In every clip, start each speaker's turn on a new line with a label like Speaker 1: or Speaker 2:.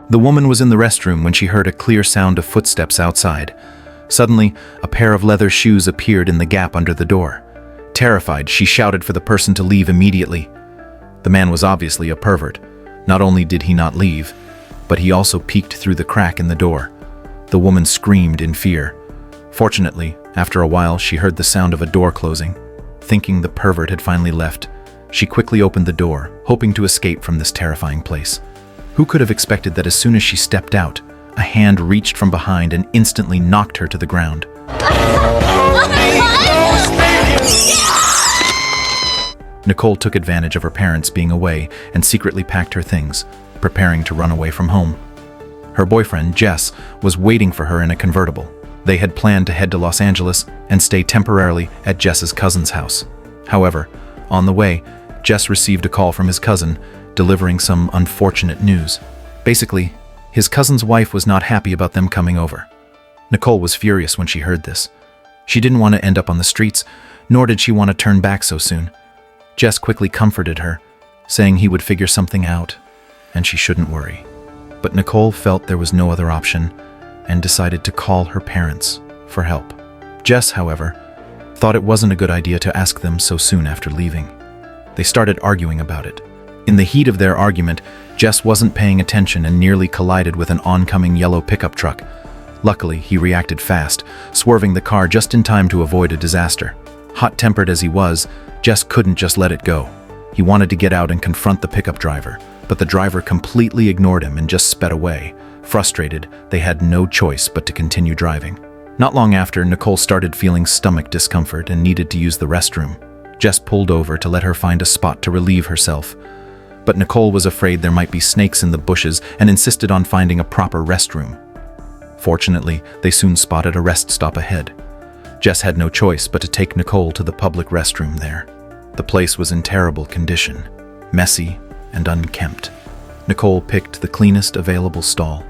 Speaker 1: The woman was in the restroom when she heard a clear sound of footsteps outside. Suddenly, a pair of leather shoes appeared in the gap under the door. Terrified, she shouted for the person to leave immediately. The man was obviously a pervert. Not only did he not leave, but he also peeked through the crack in the door. The woman screamed in fear. Fortunately, after a while, she heard the sound of a door closing. Thinking the pervert had finally left, she quickly opened the door, hoping to escape from this terrifying place. Who could have expected that as soon as she stepped out, a hand reached from behind and instantly knocked her to the ground. Nicole took advantage of her parents being away and secretly packed her things, preparing to run away from home. Her boyfriend, Jess, was waiting for her in a convertible. They had planned to head to Los Angeles and stay temporarily at Jess's cousin's house. However, on the way, Jess received a call from his cousin, delivering some unfortunate news. Basically, his cousin's wife was not happy about them coming over. Nicole was furious when she heard this. She didn't want to end up on the streets, nor did she want to turn back so soon. Jess quickly comforted her, saying he would figure something out, and she shouldn't worry. But Nicole felt there was no other option and decided to call her parents for help. Jess, however, thought it wasn't a good idea to ask them so soon after leaving. They started arguing about it. In the heat of their argument, Jess wasn't paying attention and nearly collided with an oncoming yellow pickup truck. Luckily, he reacted fast, swerving the car just in time to avoid a disaster. Hot-tempered as he was, Jess couldn't just let it go. He wanted to get out and confront the pickup driver, but the driver completely ignored him and just sped away. Frustrated, they had no choice but to continue driving. Not long after, Nicole started feeling stomach discomfort and needed to use the restroom. Jess pulled over to let her find a spot to relieve herself. But Nicole was afraid there might be snakes in the bushes and insisted on finding a proper restroom. Fortunately, they soon spotted a rest stop ahead. Jess had no choice but to take Nicole to the public restroom there. The place was in terrible condition, messy and unkempt. Nicole picked the cleanest available stall.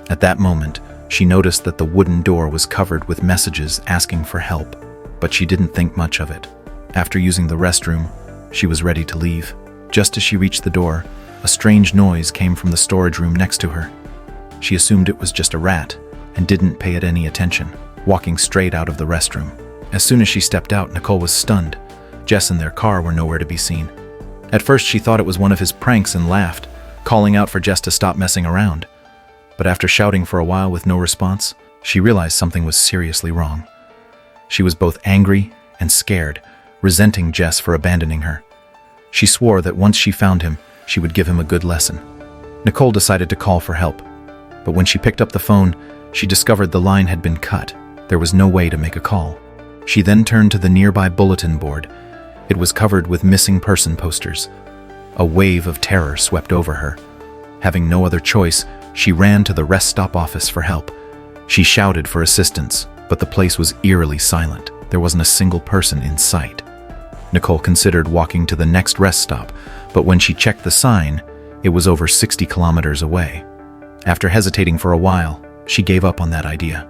Speaker 1: At that moment, she noticed that the wooden door was covered with messages asking for help, but she didn't think much of it. After using the restroom, she was ready to leave. Just as she reached the door, a strange noise came from the storage room next to her. She assumed it was just a rat and didn't pay it any attention, walking straight out of the restroom. As soon as she stepped out, Nicole was stunned. Jess and their car were nowhere to be seen. At first, she thought it was one of his pranks and laughed, calling out for Jess to stop messing around. But after shouting for a while with no response, she realized something was seriously wrong. She was both angry and scared, resenting Jess for abandoning her. She swore that once she found him, she would give him a good lesson. Nicole decided to call for help, but when she picked up the phone, she discovered the line had been cut. There was no way to make a call. She then turned to the nearby bulletin board. It was covered with missing person posters. A wave of terror swept over her. Having no other choice, she ran to the rest stop office for help. She shouted for assistance, but the place was eerily silent. There wasn't a single person in sight. Nicole considered walking to the next rest stop, but when she checked the sign, it was over 60 kilometers away. After hesitating for a while, she gave up on that idea.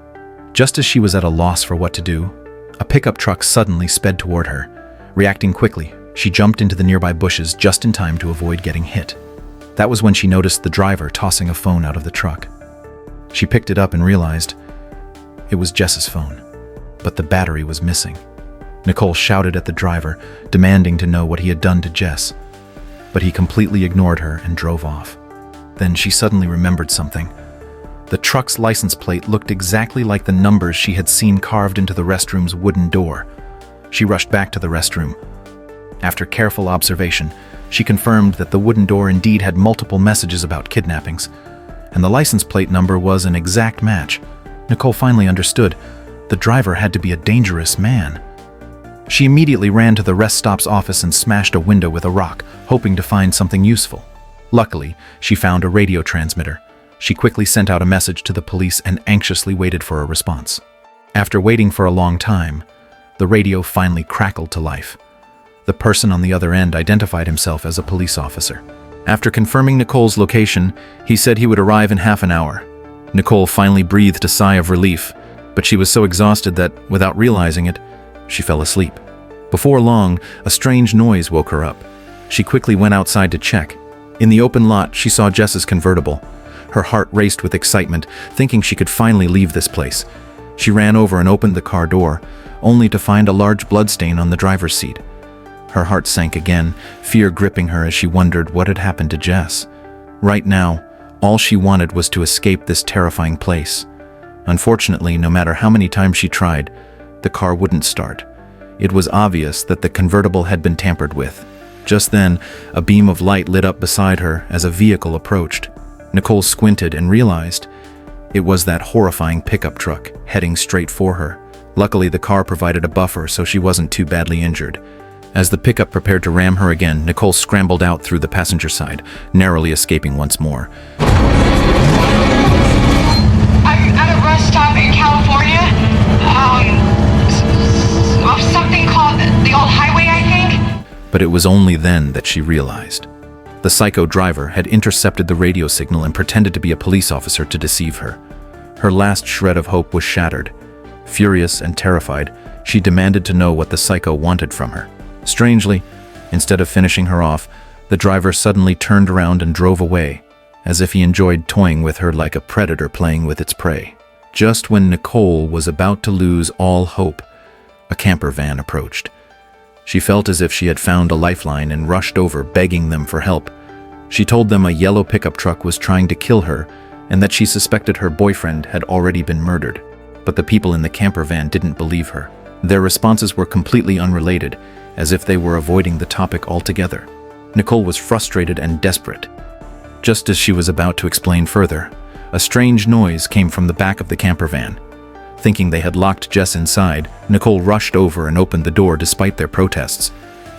Speaker 1: Just as she was at a loss for what to do, a pickup truck suddenly sped toward her. Reacting quickly, she jumped into the nearby bushes just in time to avoid getting hit. That was when she noticed the driver tossing a phone out of the truck. She picked it up and realized it was Jess's phone, but the battery was missing. Nicole shouted at the driver, demanding to know what he had done to Jess, but he completely ignored her and drove off. Then she suddenly remembered something. The truck's license plate looked exactly like the numbers she had seen carved into the restroom's wooden door. She rushed back to the restroom. After careful observation, she confirmed that the wooden door indeed had multiple messages about kidnappings, and the license plate number was an exact match. Nicole finally understood. The driver had to be a dangerous man. She immediately ran to the rest stop's office and smashed a window with a rock, hoping to find something useful. Luckily, she found a radio transmitter. She quickly sent out a message to the police and anxiously waited for a response. After waiting for a long time, the radio finally crackled to life. The person on the other end identified himself as a police officer. After confirming Nicole's location, he said he would arrive in half an hour. Nicole finally breathed a sigh of relief, but she was so exhausted that, without realizing it, she fell asleep. Before long, a strange noise woke her up. She quickly went outside to check. In the open lot, she saw Jess's convertible. Her heart raced with excitement, thinking she could finally leave this place. She ran over and opened the car door, only to find a large bloodstain on the driver's seat. Her heart sank again, fear gripping her as she wondered what had happened to Jess. Right now, all she wanted was to escape this terrifying place. Unfortunately, no matter how many times she tried, the car wouldn't start. It was obvious that the convertible had been tampered with. Just then, a beam of light lit up beside her as a vehicle approached. Nicole squinted and realized it was that horrifying pickup truck heading straight for her. Luckily, the car provided a buffer, so she wasn't too badly injured. As the pickup prepared to ram her again, Nicole scrambled out through the passenger side, narrowly escaping once more.
Speaker 2: I'm at a rest stop in California. Something called the Old Highway, I think.
Speaker 1: But it was only then that she realized. The psycho driver had intercepted the radio signal and pretended to be a police officer to deceive her. Her last shred of hope was shattered. Furious and terrified, she demanded to know what the psycho wanted from her. Strangely, instead of finishing her off, the driver suddenly turned around and drove away, as if he enjoyed toying with her like a predator playing with its prey. Just when Nicole was about to lose all hope, a camper van approached. She felt as if she had found a lifeline and rushed over, begging them for help. She told them a yellow pickup truck was trying to kill her and that she suspected her boyfriend had already been murdered. But the people in the camper van didn't believe her. Their responses were completely unrelated, as if they were avoiding the topic altogether. Nicole was frustrated and desperate. Just as she was about to explain further, a strange noise came from the back of the camper van. Thinking they had locked Jess inside, Nicole rushed over and opened the door despite their protests.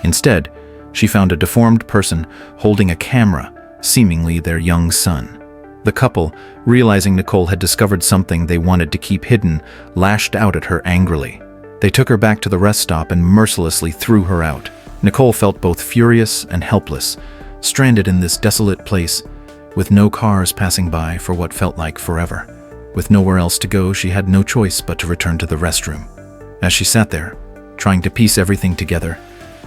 Speaker 1: Instead, she found a deformed person holding a camera, seemingly their young son. The couple, realizing Nicole had discovered something they wanted to keep hidden, lashed out at her angrily. They took her back to the rest stop and mercilessly threw her out. Nicole felt both furious and helpless, stranded in this desolate place, with no cars passing by for what felt like forever. With nowhere else to go, she had no choice but to return to the restroom. As she sat there, trying to piece everything together,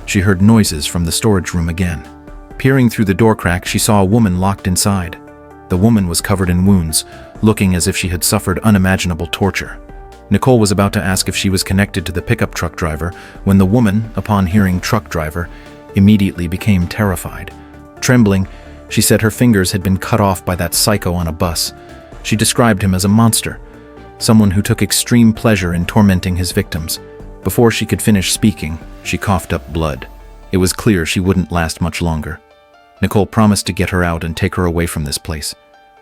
Speaker 1: she heard noises from the storage room again. Peering through the door crack, she saw a woman locked inside. The woman was covered in wounds, looking as if she had suffered unimaginable torture. Nicole was about to ask if she was connected to the pickup truck driver when the woman, upon hearing truck driver, immediately became terrified. Trembling, she said her fingers had been cut off by that psycho on a bus. She described him as a monster, someone who took extreme pleasure in tormenting his victims. Before she could finish speaking, she coughed up blood. It was clear she wouldn't last much longer. Nicole promised to get her out and take her away from this place.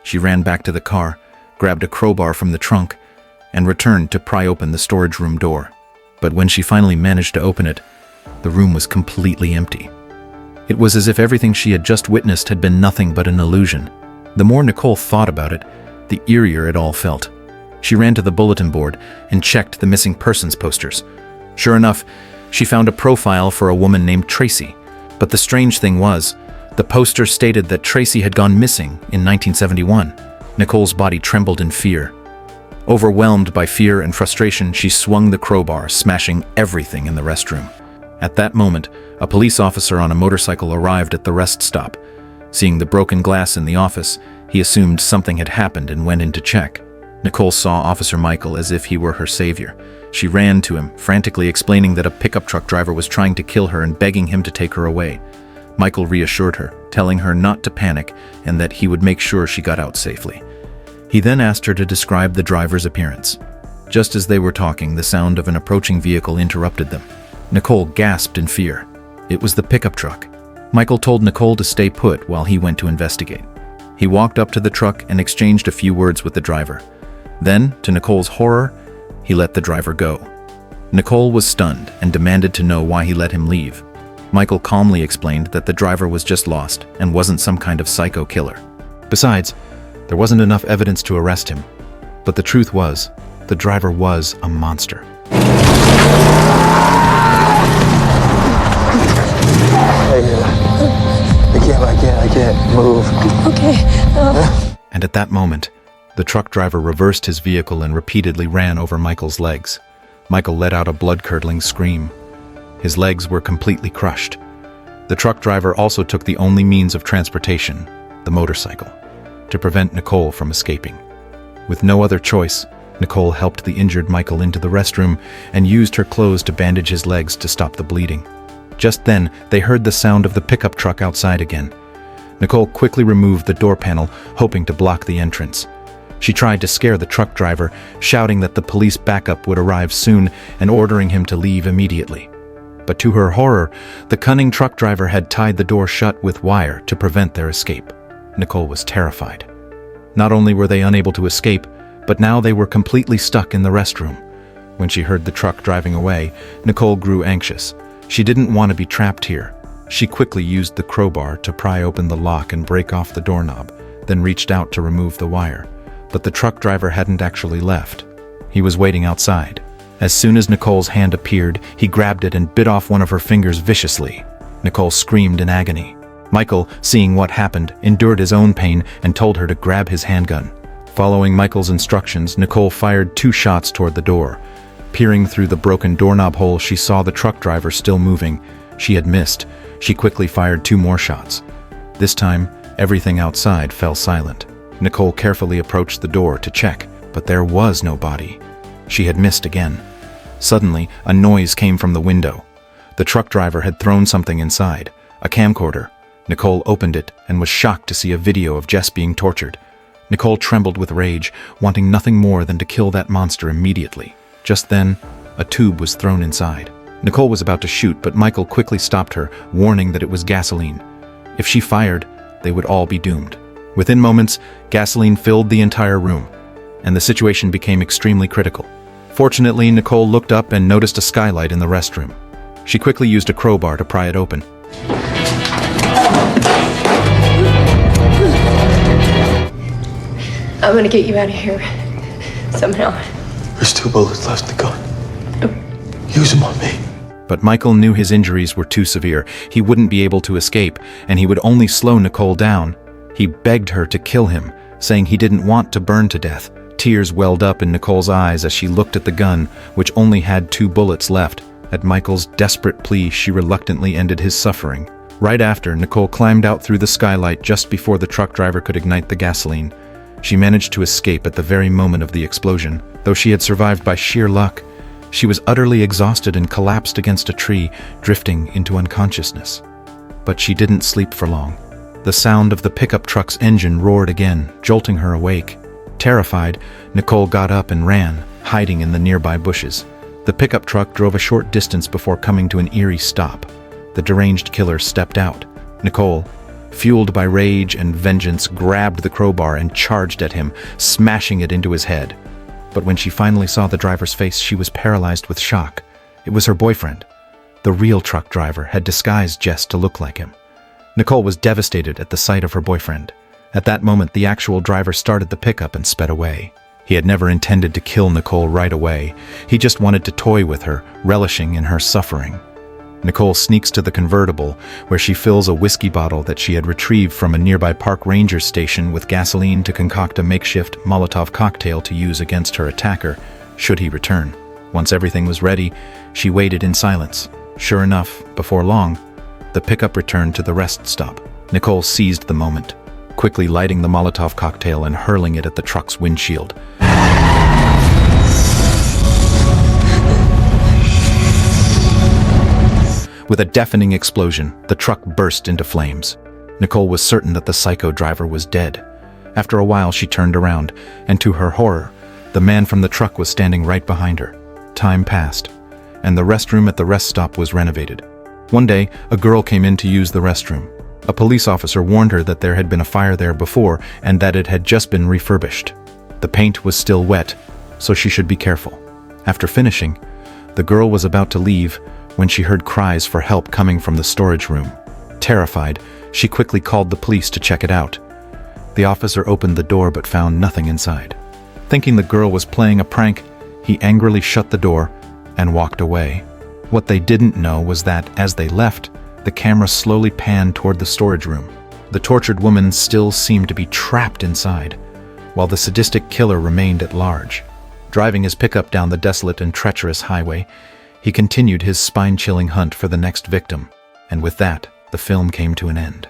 Speaker 1: She ran back to the car, grabbed a crowbar from the trunk, and returned to pry open the storage room door. But when she finally managed to open it, the room was completely empty. It was as if everything she had just witnessed had been nothing but an illusion. The more Nicole thought about it, the eerier it all felt. She ran to the bulletin board and checked the missing persons posters. Sure enough, she found a profile for a woman named Tracy. But the strange thing was, the poster stated that Tracy had gone missing in 1971. Nicole's body trembled in fear. Overwhelmed by fear and frustration, she swung the crowbar, smashing everything in the restroom. At that moment, a police officer on a motorcycle arrived at the rest stop. Seeing the broken glass in the office, he assumed something had happened and went in to check. Nicole saw Officer Michael as if he were her savior. She ran to him, frantically explaining that a pickup truck driver was trying to kill her and begging him to take her away. Michael reassured her, telling her not to panic and that he would make sure she got out safely. He then asked her to describe the driver's appearance. Just as they were talking, the sound of an approaching vehicle interrupted them. Nicole gasped in fear. It was the pickup truck. Michael told Nicole to stay put while he went to investigate. He walked up to the truck and exchanged a few words with the driver. Then, to Nicole's horror, he let the driver go. Nicole was stunned and demanded to know why he let him leave. Michael calmly explained that the driver was just lost and wasn't some kind of psycho killer. Besides, there wasn't enough evidence to arrest him. But the truth was, the driver was a monster.
Speaker 3: I can't move.
Speaker 2: Okay.
Speaker 1: And at that moment, the truck driver reversed his vehicle and repeatedly ran over Michael's legs. Michael let out a blood-curdling scream. His legs were completely crushed. The truck driver also took the only means of transportation, the motorcycle. to prevent Nicole from escaping. With no other choice, Nicole helped the injured Michael into the restroom and used her clothes to bandage his legs to stop the bleeding. Just then, they heard the sound of the pickup truck outside again. Nicole quickly removed the door panel, hoping to block the entrance. She tried to scare the truck driver, shouting that the police backup would arrive soon and ordering him to leave immediately. But to her horror, the cunning truck driver had tied the door shut with wire to prevent their escape. Nicole was terrified. Not only were they unable to escape, but now they were completely stuck in the restroom. When she heard the truck driving away, Nicole grew anxious. She didn't want to be trapped here. She quickly used the crowbar to pry open the lock and break off the doorknob, then reached out to remove the wire. But the truck driver hadn't actually left. He was waiting outside. As soon as Nicole's hand appeared, he grabbed it and bit off one of her fingers viciously. Nicole screamed in agony. Michael, seeing what happened, endured his own pain and told her to grab his handgun. Following Michael's instructions, Nicole fired 2 shots toward the door. Peering through the broken doorknob hole, she saw the truck driver still moving. She had missed. She quickly fired 2 more shots. This time, everything outside fell silent. Nicole carefully approached the door to check, but there was no body. She had missed again. Suddenly, a noise came from the window. The truck driver had thrown something inside, a camcorder. Nicole opened it and was shocked to see a video of Jess being tortured. Nicole trembled with rage, wanting nothing more than to kill that monster immediately. Just then, a tube was thrown inside. Nicole was about to shoot, but Michael quickly stopped her, warning that it was gasoline. If she fired, they would all be doomed. Within moments, gasoline filled the entire room, and the situation became extremely critical. Fortunately, Nicole looked up and noticed a skylight in the restroom. She quickly used a crowbar to pry it open.
Speaker 4: I'm gonna get you out of here. Somehow.
Speaker 3: There's 2 bullets left in the gun. Use them on me.
Speaker 1: But Michael knew his injuries were too severe. He wouldn't be able to escape, and he would only slow Nicole down. He begged her to kill him, saying he didn't want to burn to death. Tears welled up in Nicole's eyes as she looked at the gun, which only had 2 bullets left. At Michael's desperate plea, she reluctantly ended his suffering. Right after, Nicole climbed out through the skylight just before the truck driver could ignite the gasoline. She managed to escape at the very moment of the explosion. Though she had survived by sheer luck, she was utterly exhausted and collapsed against a tree, drifting into unconsciousness. But she didn't sleep for long. The sound of the pickup truck's engine roared again, jolting her awake. Terrified, Nicole got up and ran, hiding in the nearby bushes. The pickup truck drove a short distance before coming to an eerie stop. The deranged killer stepped out. Nicole, fueled by rage and vengeance, grabbed the crowbar and charged at him, smashing it into his head. But when she finally saw the driver's face, she was paralyzed with shock. It was her boyfriend. The real truck driver had disguised Jess to look like him. Nicole was devastated at the sight of her boyfriend. At that moment, the actual driver started the pickup and sped away. He had never intended to kill Nicole right away. He just wanted to toy with her, relishing in her suffering. Nicole sneaks to the convertible, where she fills a whiskey bottle that she had retrieved from a nearby park ranger station with gasoline to concoct a makeshift Molotov cocktail to use against her attacker, should he return. Once everything was ready, she waited in silence. Sure enough, before long, the pickup returned to the rest stop. Nicole seized the moment, quickly lighting the Molotov cocktail and hurling it at the truck's windshield. With a deafening explosion, the truck burst into flames. Nicole was certain that the psycho driver was dead. After a while, she turned around, and to her horror, the man from the truck was standing right behind her. Time passed, and the restroom at the rest stop was renovated. One day, a girl came in to use the restroom. A police officer warned her that there had been a fire there before and that it had just been refurbished. The paint was still wet, so she should be careful. After finishing, the girl was about to leave when she heard cries for help coming from the storage room. Terrified, she quickly called the police to check it out. The officer opened the door but found nothing inside. Thinking the girl was playing a prank, he angrily shut the door and walked away. What they didn't know was that, as they left, the camera slowly panned toward the storage room. The tortured woman still seemed to be trapped inside, while the sadistic killer remained at large. Driving his pickup down the desolate and treacherous highway, he continued his spine-chilling hunt for the next victim, and with that, the film came to an end.